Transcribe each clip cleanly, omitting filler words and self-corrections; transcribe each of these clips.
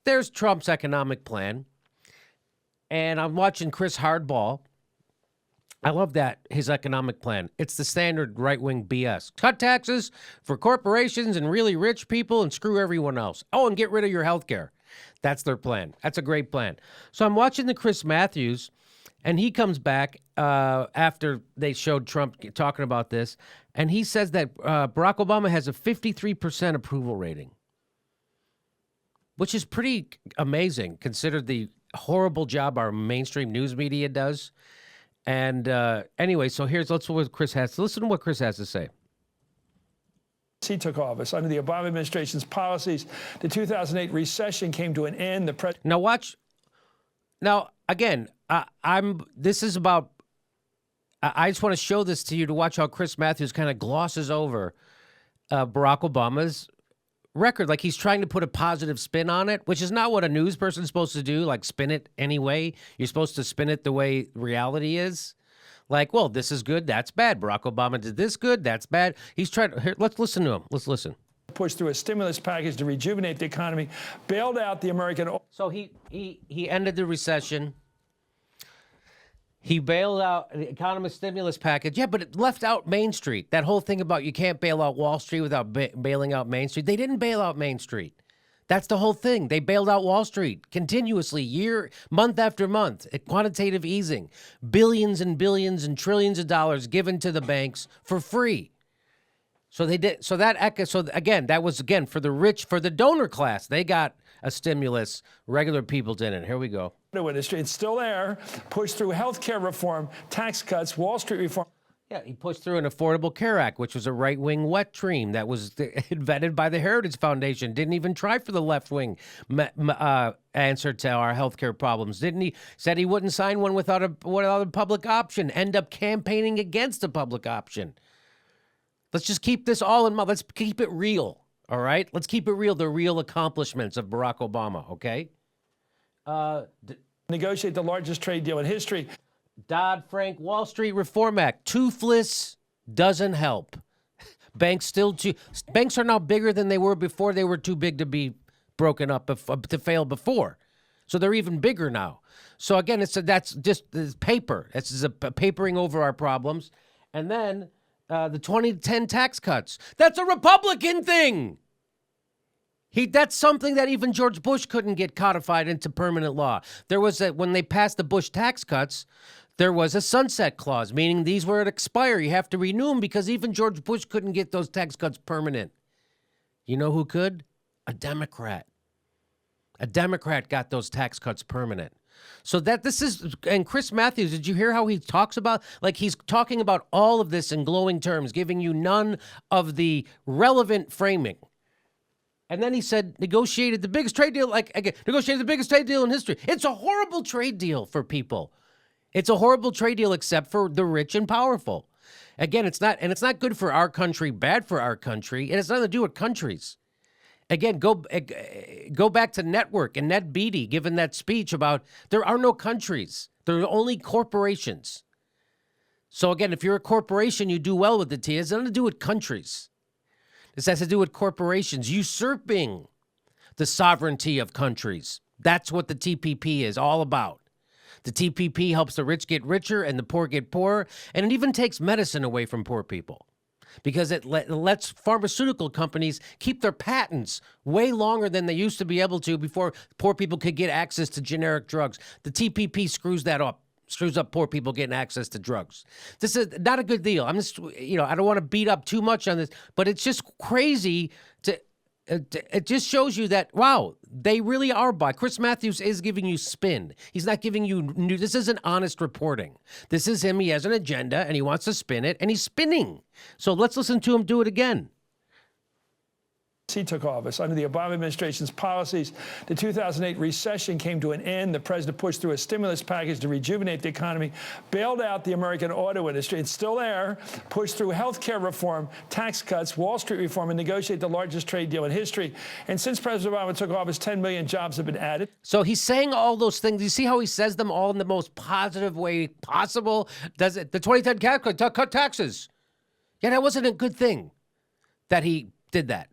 there's Trump's economic plan. And I'm watching Chris Hardball. I love that, his economic plan. It's the standard right-wing BS. Cut taxes for corporations and really rich people and screw everyone else. Oh, and get rid of your health care. That's their plan. That's a great plan. So I'm watching the Chris Matthews, and he comes back after they showed Trump talking about this, and he says that Barack Obama has a 53% approval rating, which is pretty amazing, considered the horrible job our mainstream news media does. And anyway, so listen to what Chris has to say. He took office. Under the Obama administration's policies, the 2008 recession came to an end. Now watch. Now again, this is about. I just want to show this to you to watch how Chris Matthews kind of glosses over Barack Obama's record, like he's trying to put a positive spin on it, which is not what a news person's supposed to do, like spin it anyway. You're supposed to spin it the way reality is. Like, well, this is good, that's bad. Barack Obama did this good, that's bad. He's trying to, let's listen to him. Let's listen. Pushed through a stimulus package to rejuvenate the economy, bailed out the American. So he ended the recession. He bailed out the economist stimulus package. Yeah, but it left out Main Street. That whole thing about you can't bail out Wall Street without bailing out Main Street. They didn't bail out Main Street. That's the whole thing. They bailed out Wall Street continuously, month after month. Quantitative easing. Billions and billions and trillions of dollars given to the banks for free. So they did. So again, that was for the rich, for the donor class. They got a stimulus. Regular people didn't. Here we go. Industry, it's still there. Pushed through health care reform, tax cuts, Wall Street reform. Yeah, he pushed through an Affordable Care Act, which was a right-wing wet dream that was invented by the Heritage Foundation. Didn't even try for the left-wing answer to our health care problems. Didn't he? Said he wouldn't sign one without a public option. End up campaigning against a public option. Let's just keep this all in mind. Let's keep it real, all right? Let's keep it real, the real accomplishments of Barack Obama, okay? Negotiate the largest trade deal in history. Dodd-Frank Wall Street Reform Act. Toothless doesn't help. Banks are now bigger than they were before. They were too big to be broken up, to fail before. So they're even bigger now. So again, that's just paper. It's a papering over our problems. And then the 2010 tax cuts. That's a Republican thing. That's something that even George Bush couldn't get codified into permanent law. There was when they passed the Bush tax cuts, there was a sunset clause, meaning these were to expire. You have to renew them because even George Bush couldn't get those tax cuts permanent. You know who could? A Democrat. A Democrat got those tax cuts permanent. So and Chris Matthews, did you hear how he talks about, like he's talking about all of this in glowing terms, giving you none of the relevant framing. And then he said, negotiated the biggest trade deal in history. It's a horrible trade deal for people. It's a horrible trade deal except for the rich and powerful. Again, it's not good for our country, bad for our country. It has nothing to do with countries. Again, go back to Network and Ned Beatty giving that speech about there are no countries. There are only corporations. So again, if you're a corporation, you do well with the T. It has nothing to do with countries. This has to do with corporations usurping the sovereignty of countries. That's what the TPP is all about. The TPP helps the rich get richer and the poor get poorer, and it even takes medicine away from poor people because it lets pharmaceutical companies keep their patents way longer than they used to be able to before poor people could get access to generic drugs. The TPP screws up poor people getting access to drugs. This is not a good deal. I'm just, I don't want to beat up too much on this, but it's just crazy it just shows you that, wow, they really are Chris Matthews is giving you spin. He's not giving you this isn't honest reporting. This is him. He has an agenda and he wants to spin it and he's spinning. So let's listen to him do it again. He took office. Under the Obama administration's policies, the 2008 recession came to an end. The president pushed through a stimulus package to rejuvenate the economy, bailed out the American auto industry. It's still there. Pushed through health care reform, tax cuts, Wall Street reform, and negotiate the largest trade deal in history. And since President Obama took office, 10 million jobs have been added. So he's saying all those things. You see how he says them all in the most positive way possible? Does it? The 2010 cut taxes. Yeah, that wasn't a good thing that he did that.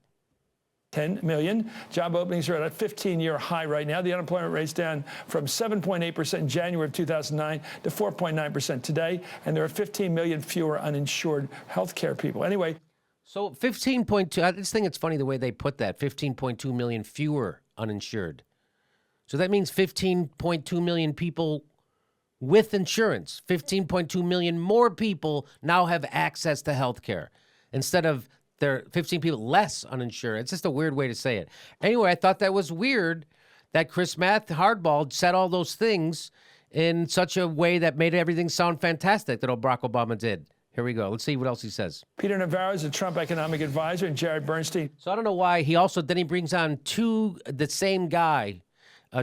10 million. Job openings are at a 15-year high right now. The unemployment rate's down from 7.8% in January of 2009 to 4.9% today, and there are 15 million fewer uninsured health care people. Anyway. So 15.2, I just think it's funny the way they put that, 15.2 million fewer uninsured. So that means 15.2 million people with insurance. 15.2 million more people now have access to health care instead of there are 15 people less uninsured. It's just a weird way to say it. Anyway, I thought that was weird that Chris Hardball said all those things in such a way that made everything sound fantastic that Barack Obama did. Here we go. Let's see what else he says. Peter Navarro is a Trump economic advisor, and Jared Bernstein. So I don't know why then he brings on the same guy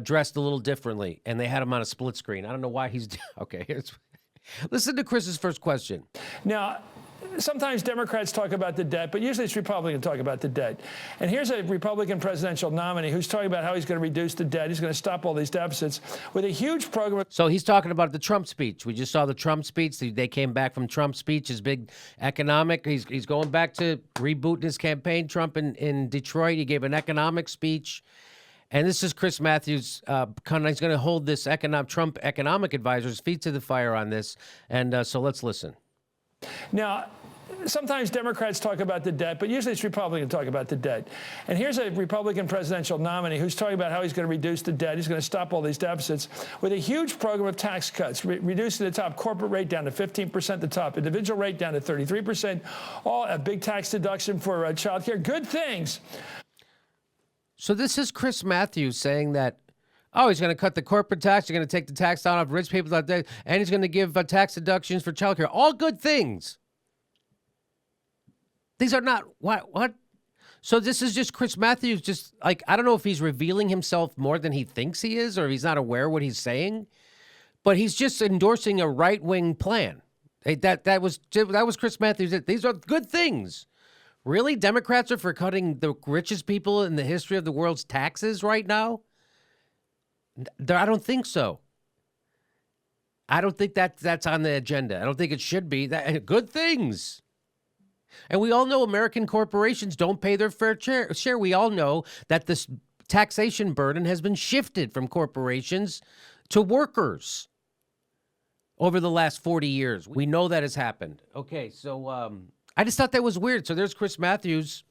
dressed a little differently, and they had him on a split screen. I don't know why he's okay. Listen to Chris's first question. Now, sometimes Democrats talk about the debt, but usually it's Republicans talk about the debt. And here's a Republican presidential nominee who's talking about how he's going to reduce the debt. He's going to stop all these deficits with a huge program. So he's talking about the Trump speech. We just saw the Trump speech. They came back from Trump's speech, his big economic. He's going back to rebooting his campaign. Trump in Detroit, he gave an economic speech. And this is Chris Matthews. He's going to hold this Trump economic advisor's feet to the fire on this. And so let's listen. Now, sometimes Democrats talk about the debt, but usually it's Republicans talk about the debt. And here's a Republican presidential nominee who's talking about how he's going to reduce the debt. He's going to stop all these deficits with a huge program of tax cuts, reducing the top corporate rate down to 15%, the top individual rate down to 33%, all a big tax deduction for child care. Good things. So this is Chris Matthews saying that, he's going to cut the corporate tax. He's going to take the tax down off rich people out there, and he's going to give tax deductions for childcare. All good things. These are not what? So this is just Chris Matthews. Just like I don't know if he's revealing himself more than he thinks he is, or he's not aware what he's saying, but he's just endorsing a right-wing plan. That was Chris Matthews. These are good things. Really, Democrats are for cutting the richest people in the history of the world's taxes right now? I don't think so. I don't think that's on the agenda. I don't think it should be. Good things. And we all know American corporations don't pay their fair share. We all know that this taxation burden has been shifted from corporations to workers over the last 40 years. We know that has happened. Okay, so I just thought that was weird. So there's Chris Matthews.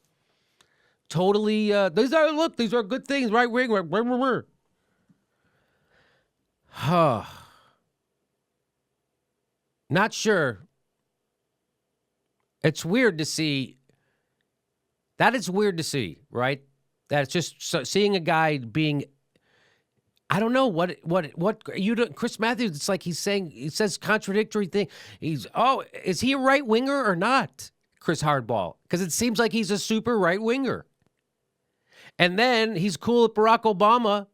Totally, these are good things, right wing. Not sure. It's weird to see. That is weird to see, right? That's just seeing a guy being. I don't know what you do. Chris Matthews. It's like he says contradictory thing. Is he a right winger or not? Chris Hardball, because it seems like he's a super right winger. And then he's cool with Barack Obama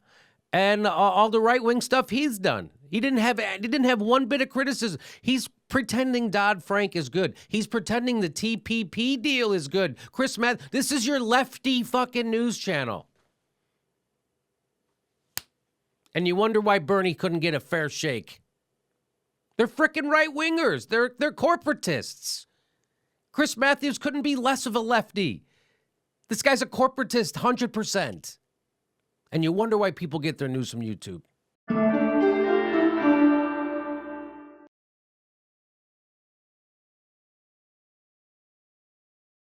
and all the right wing stuff he's done. He didn't have one bit of criticism. He's pretending Dodd-Frank is good. He's pretending the TPP deal is good. Chris Matthews, this is your lefty fucking news channel. And you wonder why Bernie couldn't get a fair shake. They're frickin' right-wingers. They're corporatists. Chris Matthews couldn't be less of a lefty. This guy's a corporatist, 100%. And you wonder why people get their news from YouTube.